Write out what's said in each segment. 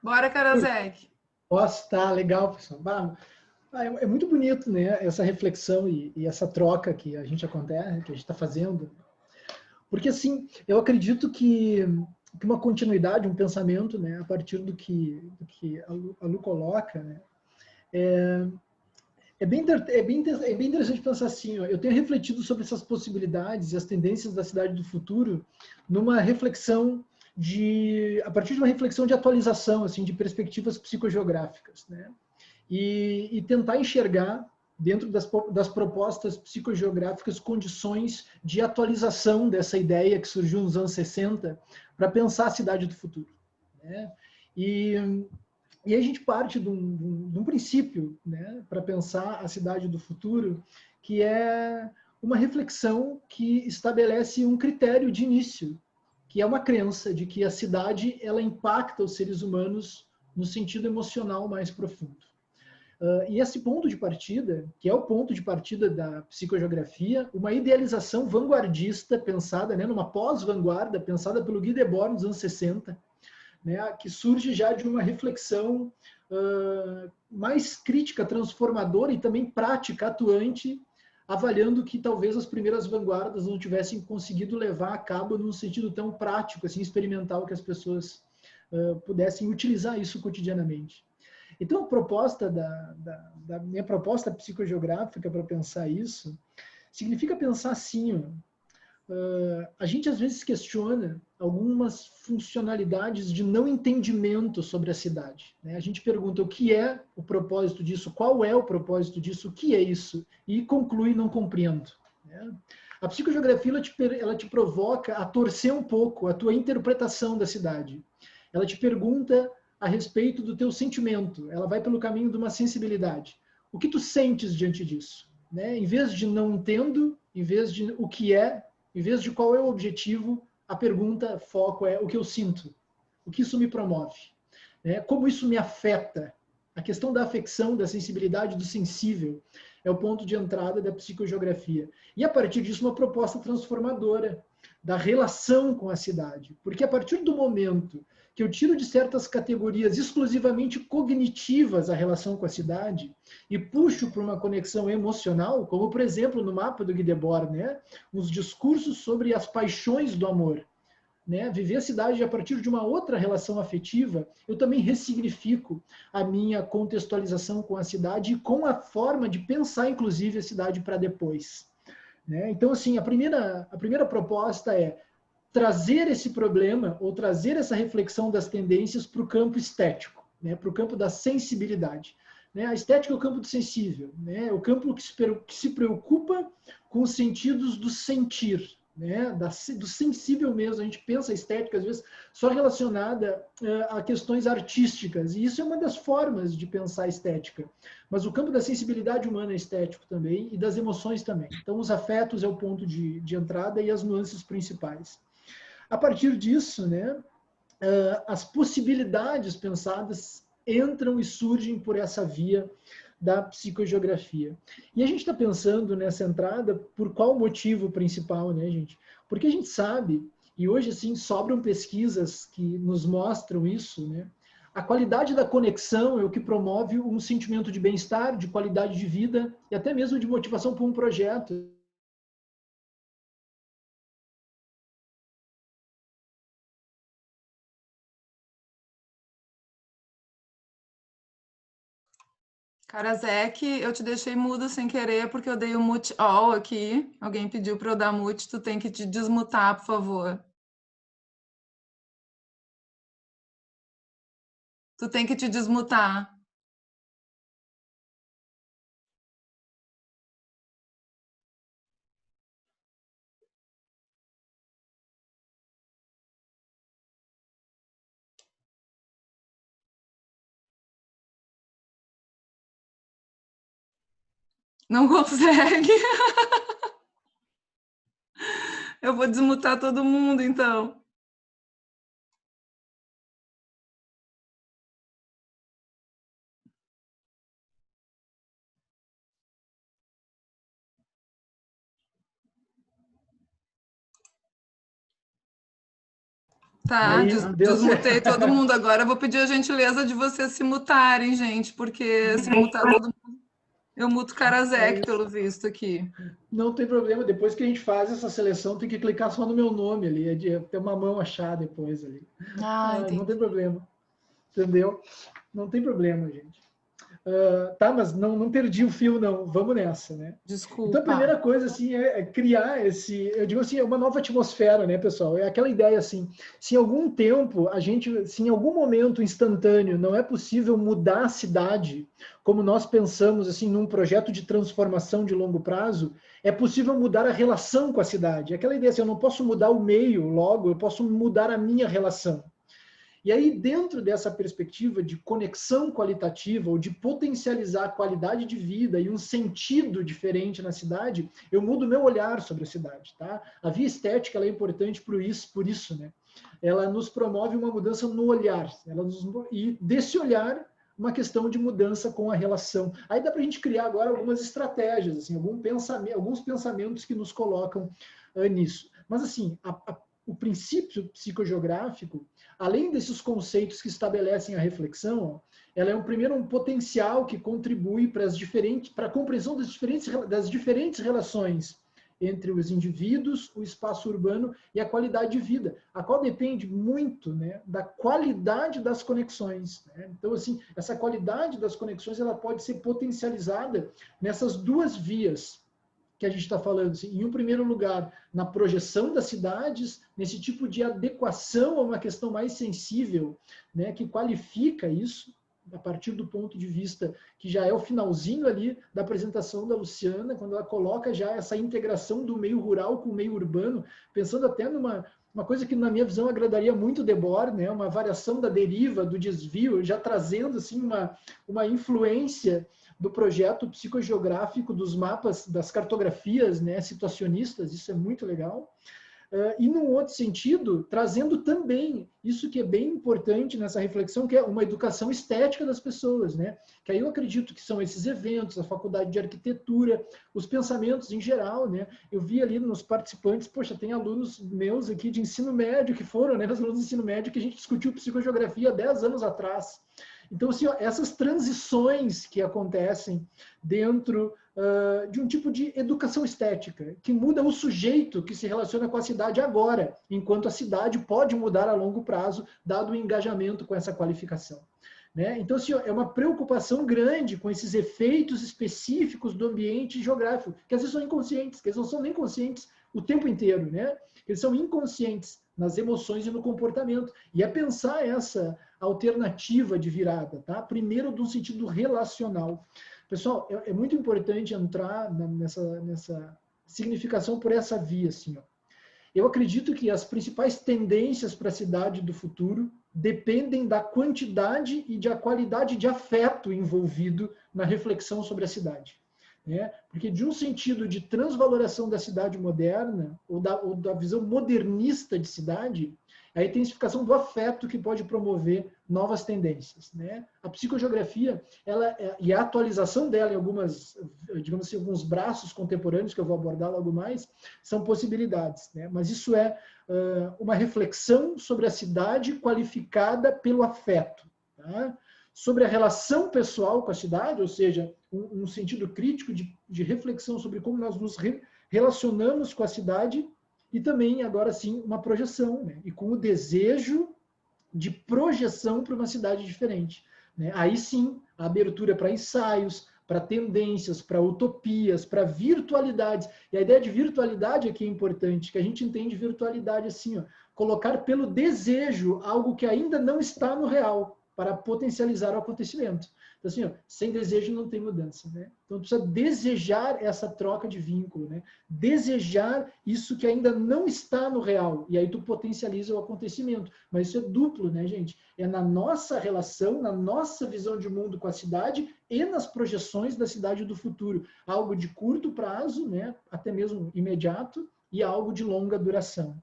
Bora, Karasek. Posso, tá legal, pessoal. É muito bonito, né, essa reflexão e essa troca que a gente acontece, que a gente está fazendo. Porque, assim, eu acredito que uma continuidade, um pensamento, né, a partir do que a Lu coloca, né, é bem interessante pensar assim, ó, eu tenho refletido sobre essas possibilidades e as tendências da cidade do futuro numa reflexão a partir de uma reflexão de atualização, assim, de perspectivas psicogeográficas, né? E tentar enxergar dentro das propostas psicogeográficas condições de atualização dessa ideia que surgiu nos anos 60 para pensar a cidade do futuro, né? E e a gente parte de um princípio, né, para pensar a cidade do futuro, que é uma reflexão que estabelece um critério de início, que é uma crença de que a cidade ela impacta os seres humanos no sentido emocional mais profundo. E esse ponto de partida, que é o ponto de partida da psicogeografia, uma idealização vanguardista pensada, né, numa pós-vanguarda, pensada pelo Guy Debord nos anos 60, né, que surge já de uma reflexão mais crítica, transformadora e também prática, atuante, avaliando que talvez as primeiras vanguardas não tivessem conseguido levar a cabo num sentido tão prático, assim, experimental, que as pessoas pudessem utilizar isso cotidianamente. Então, da minha proposta psicogeográfica para pensar isso significa pensar assim, ó, a gente às vezes questiona algumas funcionalidades de não entendimento sobre a cidade, né? A gente pergunta o que é o propósito disso, qual é o propósito disso, o que é isso, e conclui não compreendo, né? A psicogeografia ela te provoca a torcer um pouco a tua interpretação da cidade. Ela te pergunta a respeito do teu sentimento, ela vai pelo caminho de uma sensibilidade. O que tu sentes diante disso? Né? Em vez de não entendo, em vez de o que é, em vez de qual é o objetivo, a pergunta, foco é o que eu sinto, o que isso me promove, né? Como isso me afeta. A questão da afecção, da sensibilidade, do sensível é o ponto de entrada da psicogeografia. E a partir disso, uma proposta transformadora da relação com a cidade. Porque a partir do momento que eu tiro de certas categorias exclusivamente cognitivas a relação com a cidade e puxo para uma conexão emocional, como por exemplo no mapa do Guy Debord, né? Os discursos sobre as paixões do amor, né? Viver a cidade a partir de uma outra relação afetiva, eu também ressignifico a minha contextualização com a cidade e com a forma de pensar, inclusive, a cidade para depois, né? Então, assim, a primeira proposta é trazer esse problema ou trazer essa reflexão das tendências para o campo estético, né? Para o campo da sensibilidade. Né? A estética é o campo do sensível, né? É o campo que se preocupa com os sentidos do sentir, né? Do sensível mesmo. A gente pensa a estética, às vezes, só relacionada a questões artísticas, e isso é uma das formas de pensar a estética. Mas o campo da sensibilidade humana é estético também, e das emoções também. Então, os afetos é o ponto de entrada e as nuances principais. A partir disso, né, as possibilidades pensadas entram e surgem por essa via da psicogeografia. E a gente está pensando nessa entrada por qual motivo principal, né, gente? Porque a gente sabe, e hoje, assim, sobram pesquisas que nos mostram isso, né? A qualidade da conexão é o que promove um sentimento de bem-estar, de qualidade de vida e até mesmo de motivação para um projeto. Karasek, eu te deixei mudo sem querer porque eu dei o mute all aqui. Alguém pediu para eu dar mute, tu tem que te desmutar, por favor. Tu tem que te desmutar. Não consegue. Eu vou desmutar todo mundo, então. Tá, Aí deu desmutei certo. todo mundo. Agora eu vou pedir a gentileza de vocês se mutarem, gente, porque se mutar todo mundo, eu muto É Karasek, isso. pelo visto aqui. Não tem problema. Depois que a gente faz essa seleção, tem que clicar só no meu nome ali. Tem uma mão achar depois ali. Ah, Ah, não tem entendi. problema. Entendeu? Não tem problema, gente. Tá, mas não perdi o fio, não. Vamos nessa, né? Então, a Desculpa. primeira coisa, assim, é criar eu digo assim, é uma nova atmosfera, né, pessoal? É aquela ideia, assim, se em algum tempo, se em algum momento instantâneo não é possível mudar a cidade, como nós pensamos, assim, num projeto de transformação de longo prazo, é possível mudar a relação com a cidade. É aquela ideia, assim, eu não posso mudar o meio, logo, eu posso mudar a minha relação. E aí, dentro dessa perspectiva de conexão qualitativa ou de potencializar a qualidade de vida e um sentido diferente na cidade, eu mudo meu olhar sobre a cidade, tá? A via estética ela é importante por isso, né? Ela nos promove uma mudança no olhar, e desse olhar uma questão de mudança com a relação. Aí dá para a gente criar agora algumas estratégias, assim, alguns pensamentos que nos colocam nisso. Mas assim, o princípio psicogeográfico, além desses conceitos que estabelecem a reflexão, ela é um potencial que contribui para a compreensão das diferentes relações entre os indivíduos, o espaço urbano e a qualidade de vida, a qual depende muito, né, da qualidade das conexões, né? Então, assim, essa qualidade das conexões ela pode ser potencializada nessas duas vias que a gente está falando, assim, em um primeiro lugar, na projeção das cidades, nesse tipo de adequação a uma questão mais sensível, né, que qualifica isso, a partir do ponto de vista que já é o finalzinho ali da apresentação da Luciana, quando ela coloca já essa integração do meio rural com o meio urbano, pensando até uma coisa que, na minha visão, agradaria muito Debord, né, uma variação da deriva, do desvio, já trazendo assim, uma influência do projeto psicogeográfico dos mapas, das cartografias, né, situacionistas, isso é muito legal. E num outro sentido, trazendo também isso que é bem importante nessa reflexão, que é uma educação estética das pessoas, né? Que aí eu acredito que são esses eventos, a faculdade de arquitetura, os pensamentos em geral, né? Eu vi ali nos participantes, poxa, tem alunos meus aqui de ensino médio que foram, né? Os alunos de ensino médio que a gente discutiu psicogeografia há 10 anos atrás. Então, assim, ó, essas transições que acontecem dentro de um tipo de educação estética, que muda o sujeito que se relaciona com a cidade agora, enquanto a cidade pode mudar a longo prazo, dado o engajamento com essa qualificação. Né? Então, assim, ó, é uma preocupação grande com esses efeitos específicos do ambiente geográfico, que às vezes são inconscientes, que eles não são nem conscientes o tempo inteiro, né? Eles são inconscientes nas emoções e no comportamento. E é pensar essa alternativa de virada, tá? Primeiro, de um sentido relacional. Pessoal, é muito importante entrar nessa significação por essa via, assim, ó. Eu acredito que as principais tendências para a cidade do futuro dependem da quantidade e da qualidade de afeto envolvido na reflexão sobre a cidade. Né? Porque de um sentido de transvaloração da cidade moderna, ou da visão modernista de cidade, a intensificação do afeto que pode promover novas tendências. Né? A psicogeografia e a atualização dela em digamos assim, alguns braços contemporâneos, que eu vou abordar logo mais, são possibilidades. Né? Mas isso é uma reflexão sobre a cidade qualificada pelo afeto. Tá? Sobre a relação pessoal com a cidade, ou seja, um sentido crítico de reflexão sobre como nós nos relacionamos com a cidade, e também, agora sim, uma projeção, né? E com o desejo de projeção para uma cidade diferente. Né? Aí sim, a abertura para ensaios, para tendências, para utopias, para virtualidades. E a ideia de virtualidade aqui é importante, que a gente entende virtualidade assim, ó, colocar pelo desejo algo que ainda não está no real, para potencializar o acontecimento. Então, assim, ó, sem desejo não tem mudança, né? Então, precisa desejar essa troca de vínculo, né? Desejar isso que ainda não está no real, e aí tu potencializa o acontecimento. Mas isso é duplo, né, gente? É na nossa relação, na nossa visão de mundo com a cidade e nas projeções da cidade do futuro. Algo de curto prazo, né? Até mesmo imediato, e algo de longa duração.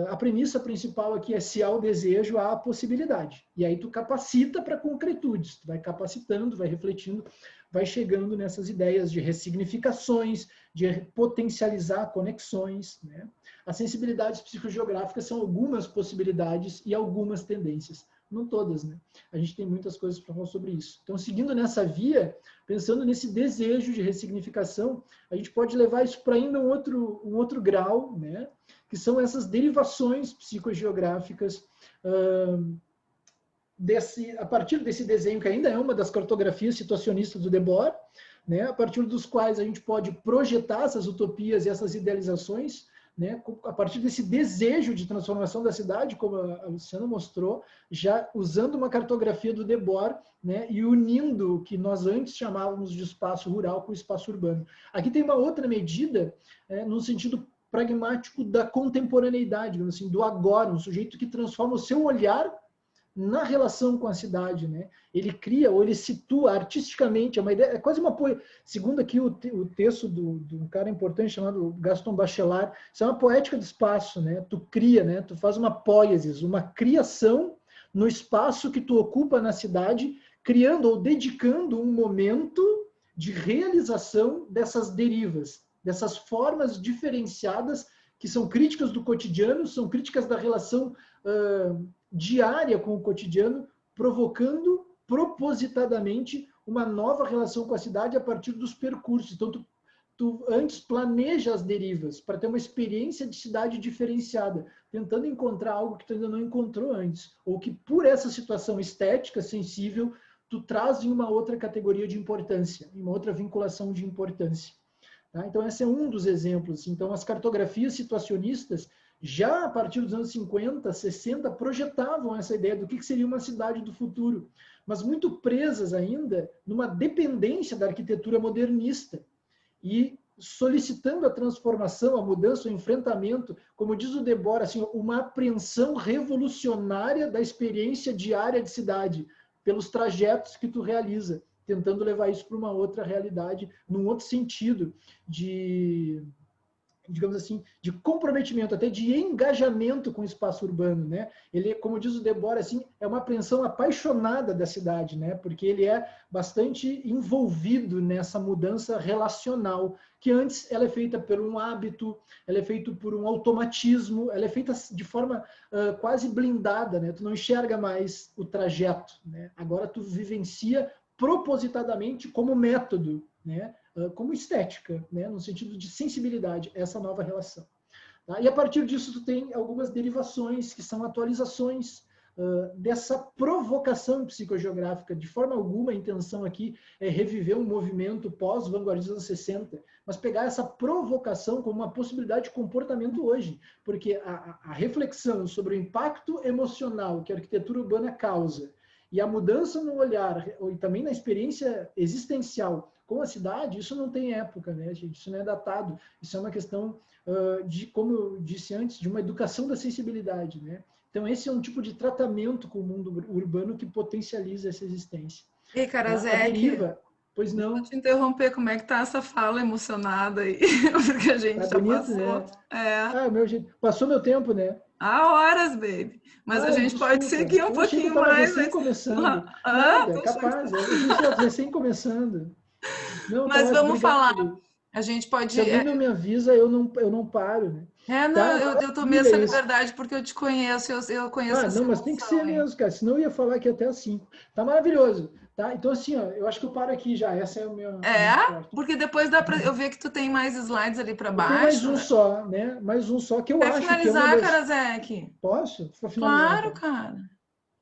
A premissa principal aqui é se há o desejo, há a possibilidade. E aí tu capacita para concretudes, tu vai capacitando, vai refletindo, vai chegando nessas ideias de ressignificações, de potencializar conexões, né? As sensibilidades psicogeográficas são algumas possibilidades e algumas tendências, não todas, né? A gente tem muitas coisas para falar sobre isso. Então, seguindo nessa via, pensando nesse desejo de ressignificação, a gente pode levar isso para ainda um outro grau, né? Que são essas derivações psicogeográficas a partir desse desenho, que ainda é uma das cartografias situacionistas do Debord, né? A partir dos quais a gente pode projetar essas utopias e essas idealizações, né? A partir desse desejo de transformação da cidade, como a Luciana mostrou, já usando uma cartografia do Debord, né? E unindo o que nós antes chamávamos de espaço rural com o espaço urbano. Aqui tem uma outra medida, no sentido pragmático da contemporaneidade, assim, do agora, um sujeito que transforma o seu olhar na relação com a cidade, né? Ele cria ou ele situa artisticamente, é uma ideia, é quase uma poesia. Segundo aqui o texto de um cara importante chamado Gaston Bachelard, isso é uma poética do espaço, né? Tu cria, né? Tu faz uma poiesis, uma criação no espaço que tu ocupa na cidade, criando ou dedicando um momento de realização dessas derivas, dessas formas diferenciadas que são críticas do cotidiano, são críticas da relação diária com o cotidiano, provocando propositadamente uma nova relação com a cidade a partir dos percursos. Então, tu antes planeja as derivas para ter uma experiência de cidade diferenciada, tentando encontrar algo que tu ainda não encontrou antes, ou que por essa situação estética, sensível, tu traz em uma outra categoria de importância, em uma outra vinculação de importância. Tá? Então, esse é um dos exemplos. Então, as cartografias situacionistas, já a partir dos anos 50, 60, projetavam essa ideia do que seria uma cidade do futuro, mas muito presas ainda numa dependência da arquitetura modernista e solicitando a transformação, a mudança, o enfrentamento, como diz o Debord, assim, uma apreensão revolucionária da experiência diária de cidade, pelos trajetos que tu realiza, tentando levar isso para uma outra realidade, num outro sentido de, digamos assim, de comprometimento, até de engajamento com o espaço urbano, né? Ele, como diz o Debord, assim, é uma apreensão apaixonada da cidade, né? Porque ele é bastante envolvido nessa mudança relacional, que antes ela é feita por um hábito, ela é feita por um automatismo, ela é feita de forma quase blindada, né? Tu não enxerga mais o trajeto, né? Agora tu vivencia propositadamente como método, né? Como estética, né? No sentido de sensibilidade, essa nova relação. Tá? E a partir disso tu tem algumas derivações que são atualizações dessa provocação psicogeográfica. De forma alguma a intenção aqui é reviver um movimento pós-vanguardista dos 60, mas pegar essa provocação como uma possibilidade de comportamento hoje, porque a reflexão sobre o impacto emocional que a arquitetura urbana causa e a mudança no olhar e também na experiência existencial com a cidade, isso não tem época, né, gente? Isso não é datado. Isso é uma questão de, como eu disse antes, de uma educação da sensibilidade, né? Então, esse é um tipo de tratamento com o mundo urbano que potencializa essa existência. E, A deriva, pois não. Vou te interromper, como é que tá essa fala emocionada aí? Porque a gente Tá já bonito, passou. né? É. Meu jeito. Passou meu tempo, né? Há horas, baby. Mas a gente pode desculpa. seguir um Eu achei que eu pouquinho estava mais. recém começando. Ah, Nada, capaz. Eu achei que recém começando. Não, tá mas ótimo, vamos falar. obrigado. A gente pode. Se alguém não me avisa, eu não paro, né? Não, Tá, eu tomei maravilha essa isso. liberdade porque eu te conheço, eu conheço essa Não, mas tem que emoção ser aí. mesmo, cara. Senão eu ia falar aqui até às 5. Tá maravilhoso. Tá? Então, assim, ó, eu acho que eu paro aqui já. Essa é o meu forte. Porque depois dá pra eu ver que tu tem mais slides ali para Eu tenho mais baixo, um né? só, né? Mais um só que eu Quer acho que é uma finalizar, das. Karasek? Posso? Para finalizar, Claro, então. cara.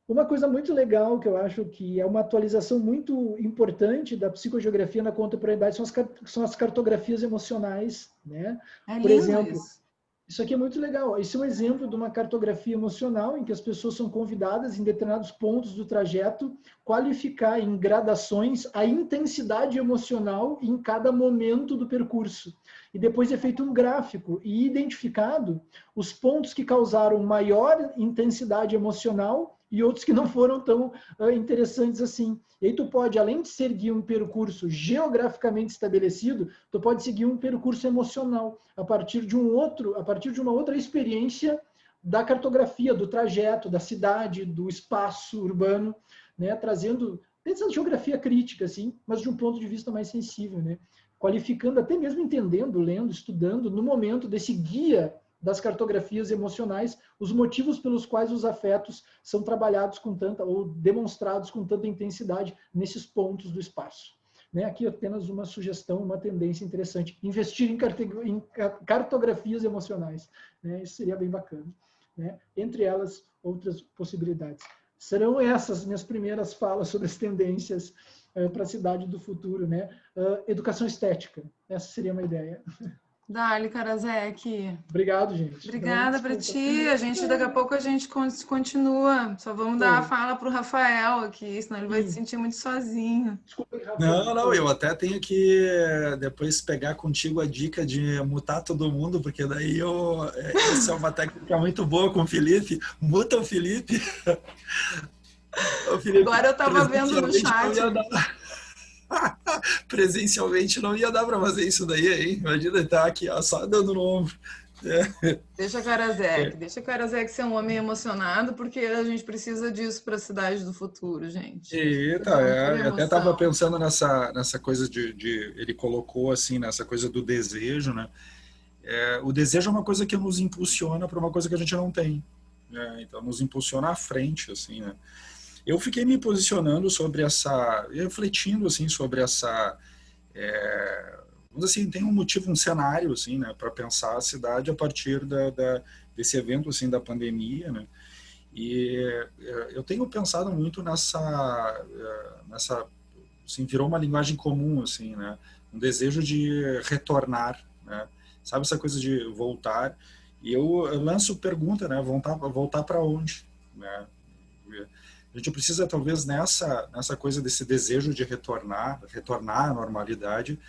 Uma coisa muito legal que eu acho que é uma atualização muito importante da psicogeografia na contemporaneidade são as cartografias emocionais, né? É Por lindo exemplo, isso. isso aqui é muito legal. Esse é um exemplo de uma cartografia emocional em que as pessoas são convidadas em determinados pontos do trajeto qualificar em gradações a intensidade emocional em cada momento do percurso. E depois é feito um gráfico e identificado os pontos que causaram maior intensidade emocional e outros que não foram tão interessantes assim. E aí tu pode, além de seguir um percurso geograficamente estabelecido, tu pode seguir um percurso emocional a partir de uma outra experiência da cartografia, do trajeto, da cidade, do espaço urbano, né, trazendo essa geografia crítica, assim, mas de um ponto de vista mais sensível, né, qualificando, até mesmo entendendo, lendo, estudando, no momento desse guia das cartografias emocionais, os motivos pelos quais os afetos são trabalhados com tanta, ou demonstrados com tanta intensidade nesses pontos do espaço. Né? Aqui apenas uma sugestão, uma tendência interessante, investir em cartografias emocionais, né? Isso seria bem bacana. Né? Entre elas, outras possibilidades. Serão essas minhas primeiras falas sobre as tendências para a cidade do futuro, né? Educação estética, essa seria uma ideia. Dali, Karasek. Obrigado, gente. Obrigada para ti. Daqui a pouco a gente continua. Só vamos dar a fala para o Rafael aqui, senão ele vai se sentir muito sozinho. Desculpa, Rafael. Não, eu até tenho que depois pegar contigo a dica de mutar todo mundo, porque daí essa é uma técnica muito boa com o Felipe. Muta o Felipe. Agora eu estava vendo no chat. Presencialmente não ia dar para fazer isso daí, hein? Imagina estar aqui só dando no ombro. Deixa a Karasek ser um homem emocionado, porque a gente precisa disso para a cidade do futuro, gente. Eita, eu até estava pensando nessa coisa ele colocou assim, nessa coisa do desejo, né? O desejo é uma coisa que nos impulsiona para uma coisa que a gente não tem, né? Então nos impulsiona à frente, assim, né? Eu fiquei me posicionando sobre refletindo assim sobre essa, vamos assim, tem um motivo, um cenário assim, né, para pensar a cidade a partir desse evento assim da pandemia, né? E eu tenho pensado muito nessa, assim, virou uma linguagem comum assim, né? Um desejo de retornar, né? Sabe essa coisa de voltar? E eu lanço pergunta, né? Voltar para onde, né? A gente precisa, talvez, nessa coisa desse desejo de retornar à normalidade,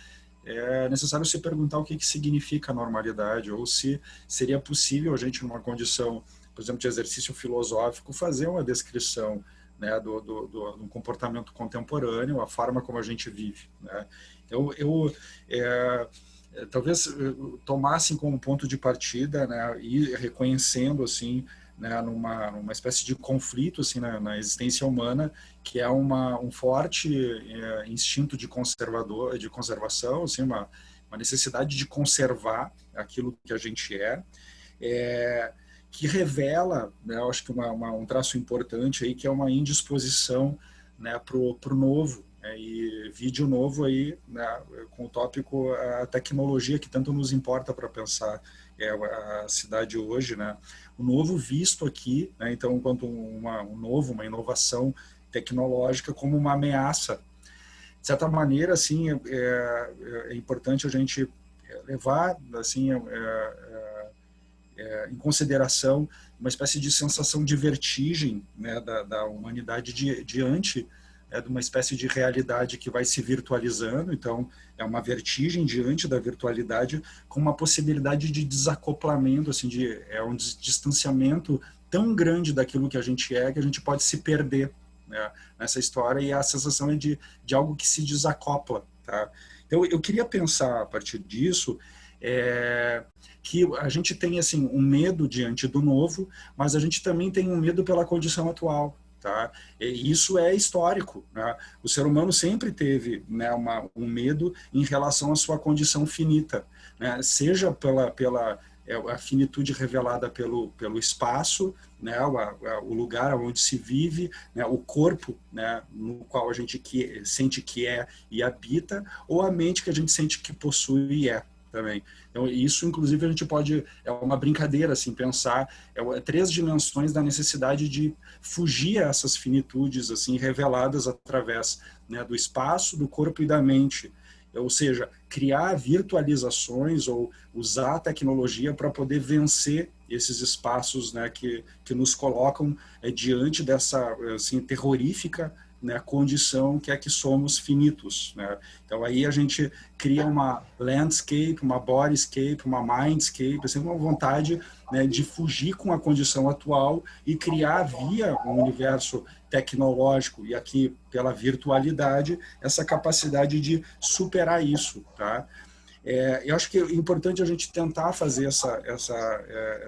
é necessário se perguntar o que significa normalidade, ou se seria possível a gente, numa condição, por exemplo, de exercício filosófico, fazer uma descrição, né, do comportamento contemporâneo, a forma como a gente vive, né? Eu talvez tomasse como ponto de partida, né, e reconhecendo, assim, né, numa espécie de conflito assim, na existência humana, que é um forte instinto de conservação, assim, uma necessidade de conservar aquilo que a gente que revela, né, eu acho que um traço importante aí, que é uma indisposição, né, pro novo, né, e vídeo novo aí, né, com o tópico a tecnologia que tanto nos importa para pensar a cidade hoje, né? O novo visto aqui, né? Então, enquanto uma inovação tecnológica como uma ameaça. De certa maneira, assim, é importante a gente levar, assim, em consideração uma espécie de sensação de vertigem, né, da humanidade diante de uma espécie de realidade que vai se virtualizando. Então, é uma vertigem diante da virtualidade, com uma possibilidade de desacoplamento, assim, um distanciamento tão grande daquilo que a gente que a gente pode se perder, né, nessa história, e a sensação é de algo que se desacopla, tá? Então, eu queria pensar, a partir disso, que a gente tem, assim, um medo diante do novo, mas a gente também tem um medo pela condição atual. Tá? E isso é histórico, né? O ser humano sempre teve, né, um medo em relação à sua condição finita, né? Seja pela a finitude revelada pelo espaço, né, o lugar onde se vive, né, o corpo, né, no qual a gente sente que é e habita, ou a mente que a gente sente que possui e é também. Então, isso, inclusive, a gente pode, é uma brincadeira, assim, pensar, três dimensões da necessidade de fugir a essas finitudes, assim, reveladas através, né, do espaço, do corpo e da mente. Ou seja, criar virtualizações ou usar a tecnologia para poder vencer esses espaços, né, que nos colocam diante dessa, assim, terrorífica, né, condição que é que somos finitos, né? Então aí a gente cria uma landscape, uma bodyscape, uma mindscape, assim, uma vontade, né, de fugir com a condição atual e criar via um universo tecnológico e aqui pela virtualidade essa capacidade de superar isso, tá? Eu acho que é importante a gente tentar fazer essa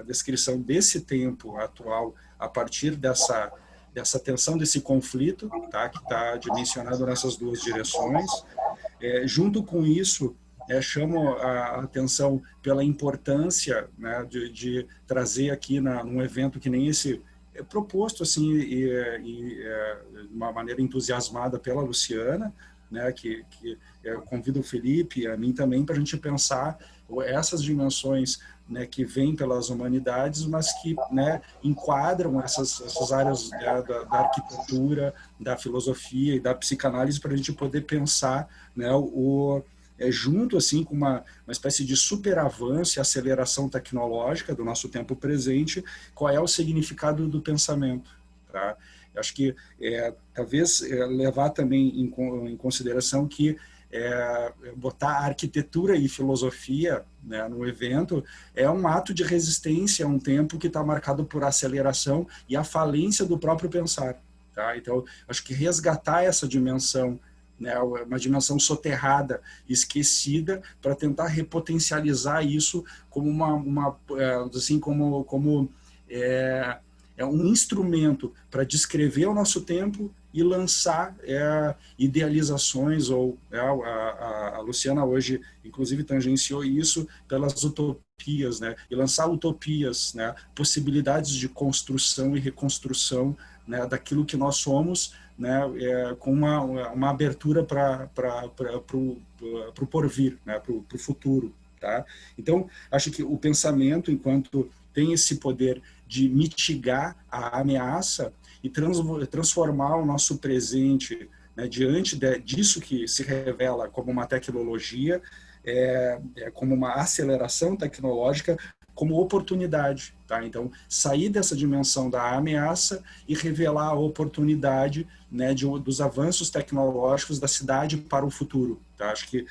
descrição desse tempo atual a partir dessa tensão, desse conflito, tá, que está dimensionado nessas duas direções. Junto com isso, chamo a atenção pela importância, né, de trazer aqui num evento que nem esse, proposto assim, de uma maneira entusiasmada pela Luciana, né, que eu convido o Felipe e a mim também para a gente pensar essas dimensões, né, que vêm pelas humanidades, mas que, né, enquadram essas áreas, né, da arquitetura, da filosofia e da psicanálise, para a gente poder pensar, né, junto assim com uma espécie de superavanço e aceleração tecnológica do nosso tempo presente, qual é o significado do pensamento, tá? Eu acho que talvez levar também em consideração que botar arquitetura e filosofia, né, no evento é um ato de resistência a um tempo que está marcado por aceleração e a falência do próprio pensar, tá? Então, acho que resgatar essa dimensão, né, uma dimensão soterrada, esquecida, para tentar repotencializar isso como assim, como um instrumento para descrever o nosso tempo e lançar idealizações, ou a Luciana hoje, inclusive, tangenciou isso pelas utopias, né? E lançar utopias, né? Possibilidades de construção e reconstrução, né? Daquilo que nós somos, né? Com uma abertura para o porvir, né? Para o futuro, tá? Então, acho que o pensamento, enquanto tem esse poder de mitigar a ameaça e transformar o nosso presente, né, diante disso que se revela como uma tecnologia, como uma aceleração tecnológica, como oportunidade, tá? Então, sair dessa dimensão da ameaça e revelar a oportunidade, né, dos avanços tecnológicos da cidade para o futuro, tá? Acho que,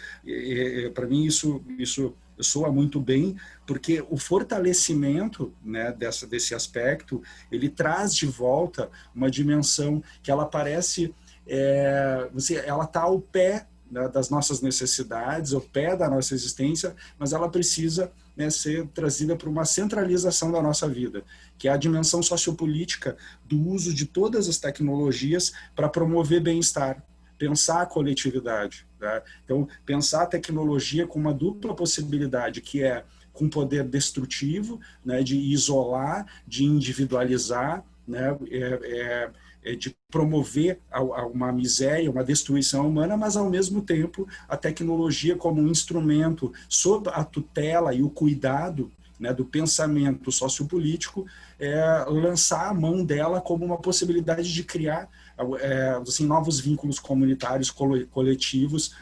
para mim, isso soa muito bem, porque o fortalecimento, né, desse aspecto, ele traz de volta uma dimensão que ela parece, ela está ao pé, né, das nossas necessidades, ao pé da nossa existência, mas ela precisa, né, ser trazida para uma centralização da nossa vida, que é a dimensão sociopolítica do uso de todas as tecnologias para promover bem-estar, pensar a coletividade, né? Então, pensar a tecnologia com uma dupla possibilidade, que é com poder destrutivo, né, de isolar, de individualizar, né, de promover uma miséria, uma destruição humana, mas, ao mesmo tempo, a tecnologia como um instrumento sob a tutela e o cuidado, né, do pensamento sociopolítico, lançar a mão dela como uma possibilidade de criar assim, novos vínculos comunitários, coletivos,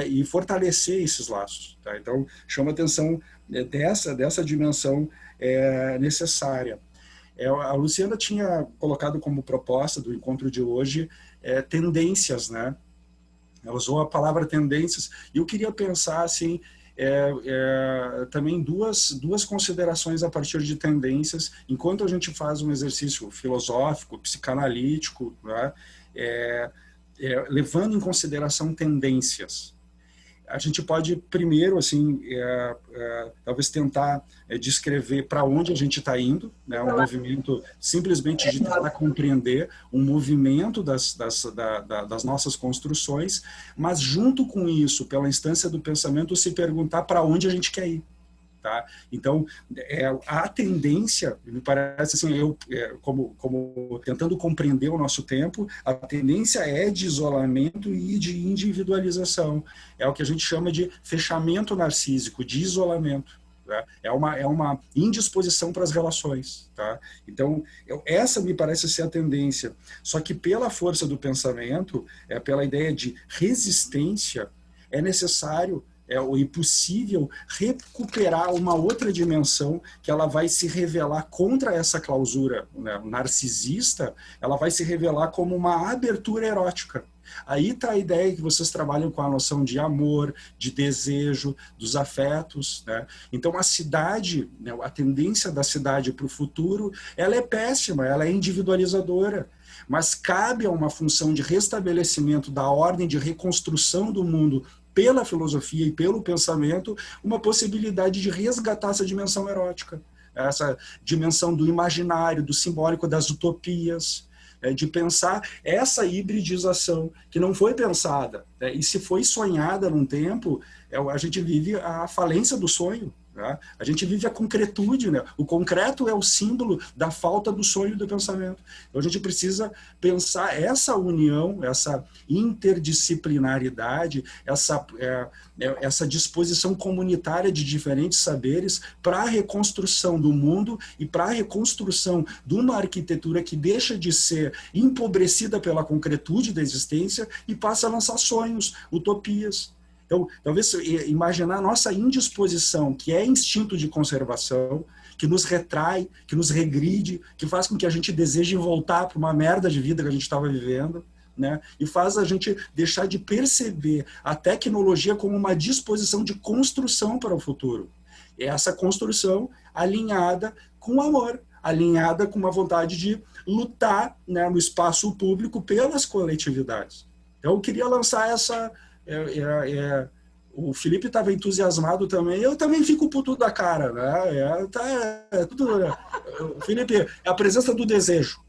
e fortalecer esses laços, tá? Então, chama a atenção dessa dimensão necessária. A Luciana tinha colocado como proposta do encontro de hoje tendências, né? Ela usou a palavra tendências, e eu queria pensar assim, também duas considerações a partir de tendências, enquanto a gente faz um exercício filosófico, psicanalítico, né, levando em consideração tendências. A gente pode primeiro, assim, talvez tentar descrever para onde a gente está indo, né, um movimento simplesmente de tentar compreender um movimento das nossas construções, mas junto com isso, pela instância do pensamento, se perguntar para onde a gente quer ir. Tá? Então, a tendência, me parece assim, como tentando compreender o nosso tempo, a tendência é de isolamento e de individualização. É o que a gente chama de fechamento narcísico, de isolamento. Tá? É uma indisposição para as relações. Tá? Então, essa me parece ser a tendência. Só que pela força do pensamento, pela ideia de resistência, é necessário e possível recuperar uma outra dimensão que ela vai se revelar contra essa clausura, né, narcisista, ela vai se revelar como uma abertura erótica. Aí está a ideia que vocês trabalham com a noção de amor, de desejo, dos afetos, né? Então a cidade, né, a tendência da cidade para o futuro, ela é péssima, ela é individualizadora, mas cabe a uma função de restabelecimento da ordem, de reconstrução do mundo pela filosofia e pelo pensamento, uma possibilidade de resgatar essa dimensão erótica, essa dimensão do imaginário, do simbólico, das utopias, de pensar essa hibridização que não foi pensada, e se foi sonhada num tempo, a gente vive a falência do sonho. A gente vive a concretude, né? O concreto é o símbolo da falta do sonho e do pensamento. Então a gente precisa pensar essa união, essa interdisciplinaridade, essa disposição comunitária de diferentes saberes para a reconstrução do mundo e para a reconstrução de uma arquitetura que deixa de ser empobrecida pela concretude da existência e passa a lançar sonhos, utopias. Então, talvez imaginar a nossa indisposição, que é instinto de conservação, que nos retrai, que nos regride, que faz com que a gente deseje voltar para uma merda de vida que a gente estava vivendo, né? E faz a gente deixar de perceber a tecnologia como uma disposição de construção para o futuro. E essa construção alinhada com o amor, alinhada com uma vontade de lutar, né, no espaço público pelas coletividades. Então, eu queria lançar essa... o Felipe estava entusiasmado também, eu também fico puto da cara, né? Felipe, é a presença do desejo.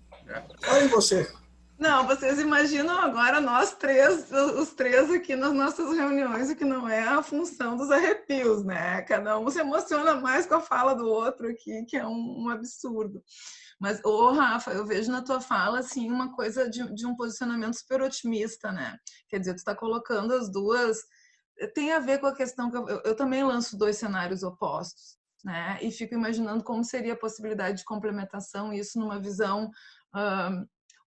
Fala em você. Não, vocês imaginam agora nós três, os três aqui nas nossas reuniões, o que não é a função dos arrepios, né? Cada um se emociona mais com a fala do outro aqui, que é um absurdo. Mas, Rafa, eu vejo na tua fala, assim, uma coisa de um posicionamento super otimista, né? Quer dizer, tu está colocando as duas... Tem a ver com a questão que eu também lanço dois cenários opostos, né? E fico imaginando como seria a possibilidade de complementação, isso numa visão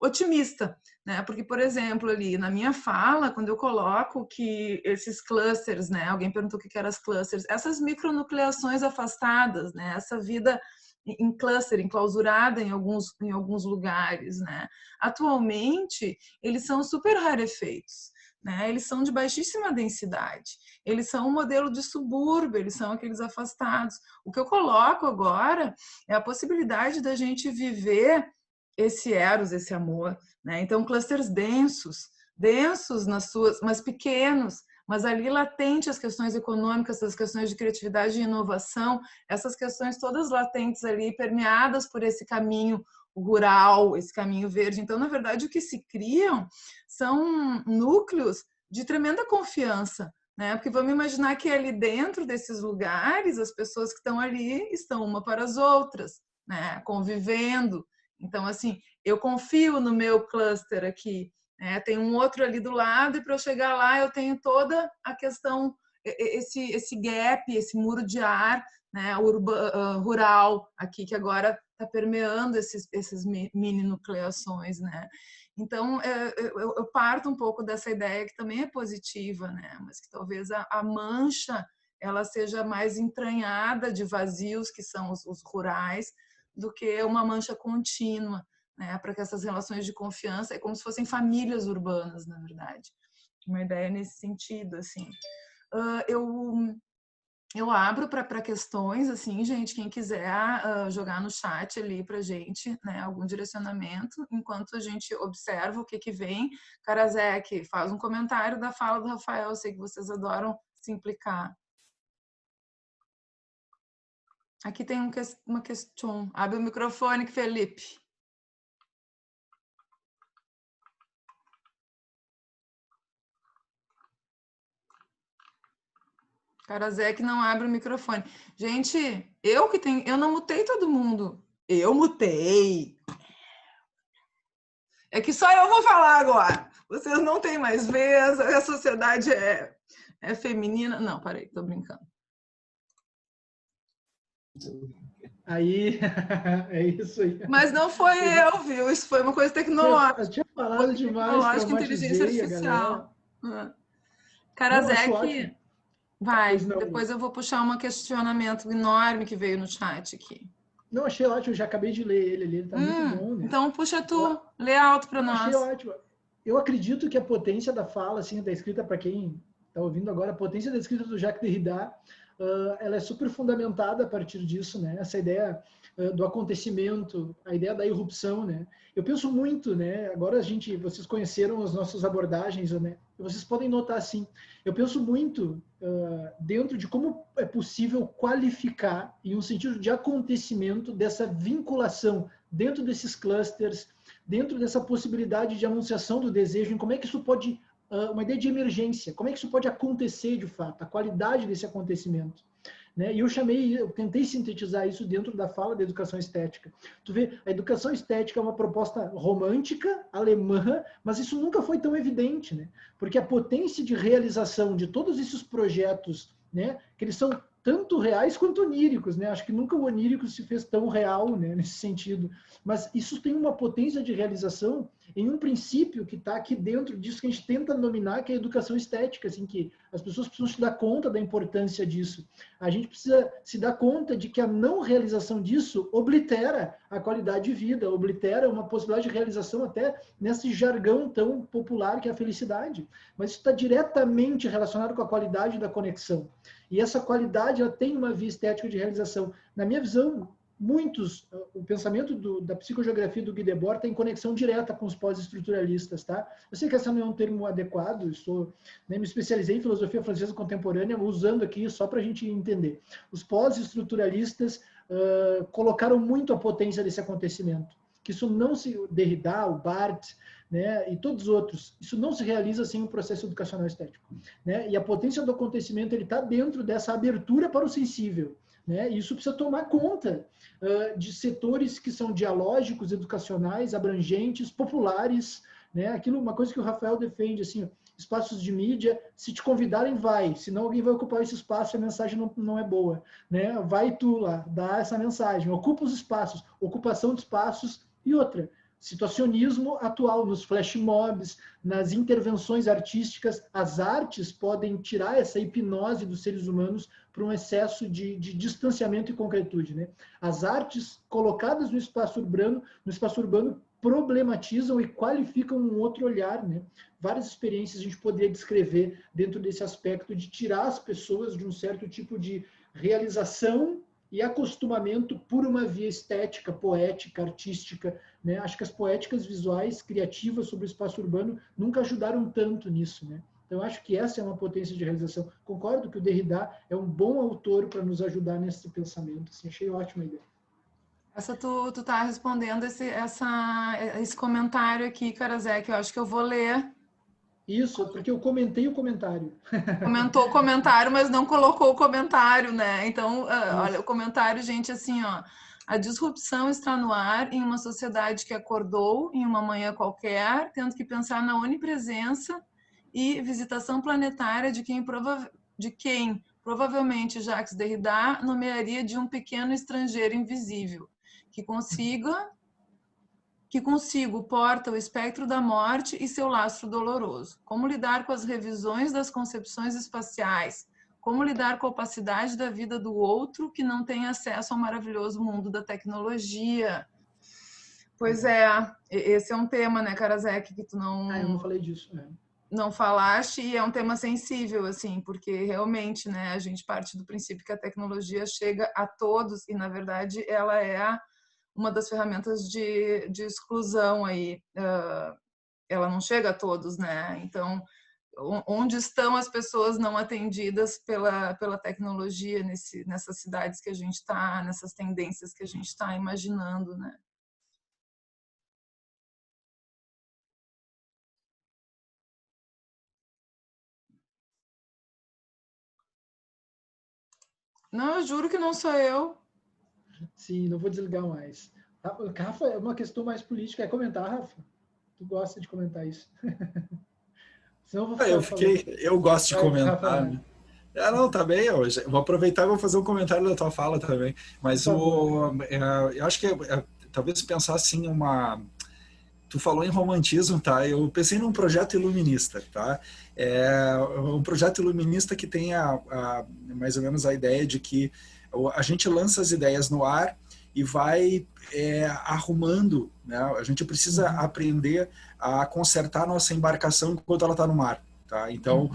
otimista, né? Porque, por exemplo, ali na minha fala, quando eu coloco que esses clusters, né? Alguém perguntou o que eram as clusters, essas micronucleações afastadas, né? Essa vida em cluster, enclausurada em alguns lugares, né? Atualmente, eles são super rarefeitos, né? Eles são de baixíssima densidade, eles são um modelo de subúrbio, eles são aqueles afastados. O que eu coloco agora é a possibilidade da gente viver esse eros, esse amor, né? Então, clusters densos nas suas, mas pequenos, mas ali latente as questões econômicas, as questões de criatividade e inovação, essas questões todas latentes ali, permeadas por esse caminho rural, esse caminho verde. Então, na verdade, o que se criam são núcleos de tremenda confiança, né? Porque vamos imaginar que ali dentro desses lugares, as pessoas que estão ali estão uma para as outras, né? Convivendo. Então, assim, eu confio no meu cluster aqui, tem um outro ali do lado, e para eu chegar lá eu tenho toda a questão, esse gap, esse muro de ar, né, rural aqui, que agora está permeando esses mini nucleações, né? Então, eu parto um pouco dessa ideia que também é positiva, né? Mas que talvez a mancha ela seja mais entranhada de vazios, que são os rurais, do que uma mancha contínua, né, para que essas relações de confiança, é como se fossem famílias urbanas, na verdade. Uma ideia nesse sentido, assim. Eu abro para questões, assim, gente, quem quiser jogar no chat ali para gente, né, algum direcionamento, enquanto a gente observa o que vem. Karasek, faz um comentário da fala do Rafael, eu sei que vocês adoram se implicar. Aqui tem uma questão. Abre o microfone, Felipe. Karasek não abre o microfone. Gente, eu não mutei todo mundo. Eu mutei. É que só eu vou falar agora. Vocês não têm mais vez, a sociedade é feminina. Não, parei, tô brincando. Aí, é isso aí. Mas não foi eu, viu? Isso foi uma coisa tecnológica. Eu tinha falado demais, tecnológica, inteligência artificial. Karasek, vai. Depois eu vou puxar um questionamento enorme que veio no chat aqui. Não, achei ótimo, eu já acabei de ler ele tá muito bom. Né? Então puxa tu, lê alto para nós. Achei ótimo. Eu acredito que a potência da fala, assim, da escrita, para quem está ouvindo agora, a potência da escrita do Jacques Derrida, ela é super fundamentada a partir disso, né? Essa ideia do acontecimento, a ideia da irrupção, né? Eu penso muito, né? Agora vocês conheceram as nossas abordagens, né? Vocês podem notar assim, eu penso muito dentro de como é possível qualificar em um sentido de acontecimento dessa vinculação dentro desses clusters, dentro dessa possibilidade de anunciação do desejo, em como é que isso pode, uma ideia de emergência, como é que isso pode acontecer de fato, a qualidade desse acontecimento. Né? E eu tentei sintetizar isso dentro da fala da educação estética. Tu vê, a educação estética é uma proposta romântica, alemã, mas isso nunca foi tão evidente, né? Porque a potência de realização de todos esses projetos, né, que eles são tanto reais quanto oníricos, né? Acho que nunca o onírico se fez tão real, né, nesse sentido. Mas isso tem uma potência de realização em um princípio que está aqui dentro disso que a gente tenta nominar, que é a educação estética, assim, que as pessoas precisam se dar conta da importância disso. A gente precisa se dar conta de que a não realização disso oblitera a qualidade de vida, oblitera uma possibilidade de realização até nesse jargão tão popular que é a felicidade. Mas isso está diretamente relacionado com a qualidade da conexão. E essa qualidade ela tem uma via estética de realização. Na minha visão, o pensamento da psicogeografia do Guy Debord tem conexão direta com os pós-estruturalistas, tá? Eu sei que esse não é um termo adequado, me especializei em filosofia francesa contemporânea, usando aqui só para a gente entender. Os pós-estruturalistas colocaram muito a potência desse acontecimento, que isso não Derrida, o Barthes, né, e todos os outros, isso não se realiza sem um processo educacional estético, né? E a potência do acontecimento ele está dentro dessa abertura para o sensível, né? E isso precisa tomar conta de setores que são dialógicos, educacionais, abrangentes, populares, né? Uma coisa que o Rafael defende, assim, espaços de mídia, se te convidarem, vai, senão alguém vai ocupar esse espaço e a mensagem não é boa, né? Vai tu lá, dá essa mensagem, ocupa os espaços, ocupação de espaços e outra, situacionismo atual, nos flash mobs, nas intervenções artísticas, as artes podem tirar essa hipnose dos seres humanos para um excesso de distanciamento e concretude, né? As artes colocadas no espaço urbano problematizam e qualificam um outro olhar, né? Várias experiências a gente poderia descrever dentro desse aspecto de tirar as pessoas de um certo tipo de realização e acostumamento por uma via estética, poética, artística, né? Acho que as poéticas visuais, criativas sobre o espaço urbano nunca ajudaram tanto nisso, né? Então, acho que essa é uma potência de realização. Concordo que o Derrida é um bom autor para nos ajudar nesse pensamento. Assim, achei ótima a ideia. Essa tu tá respondendo esse comentário aqui, Karaszek, eu acho que eu vou ler. Isso, porque eu comentei o comentário. Comentou o comentário, mas não colocou o comentário, né? Então, olha, o comentário, gente, assim, ó. A disrupção está no ar em uma sociedade que acordou em uma manhã qualquer, tendo que pensar na onipresença e visitação planetária de quem provavelmente Jacques Derrida nomearia de um pequeno estrangeiro invisível, que consigo porta o espectro da morte e seu lastro doloroso. Como lidar com as revisões das concepções espaciais? Como lidar com a opacidade da vida do outro que não tem acesso ao maravilhoso mundo da tecnologia? Pois é, esse é um tema, né, Karaszek, que tu não... eu não falei disso, né? Não falaste, e é um tema sensível, assim, porque realmente, né, a gente parte do princípio que a tecnologia chega a todos e, na verdade, ela é uma das ferramentas de exclusão aí, ela não chega a todos, né? Então, onde estão as pessoas não atendidas pela tecnologia nessas cidades que a gente está, nessas tendências que a gente está imaginando, né? Não, eu juro que não sou eu. Sim, não vou desligar mais. Rafa, é uma questão mais política. É comentar, Rafa? Tu gosta de comentar isso? Senão eu eu gosto de comentar, né? Não, tá bem, eu vou aproveitar e vou fazer um comentário da tua fala também. Mas eu acho que talvez pensar assim tu falou em romantismo, tá? Eu pensei num projeto iluminista, tá? Um projeto iluminista que tem mais ou menos a ideia de que a gente lança as ideias no ar e vai arrumando, né? A gente precisa aprender a consertar a nossa embarcação enquanto ela está no mar, tá? Então,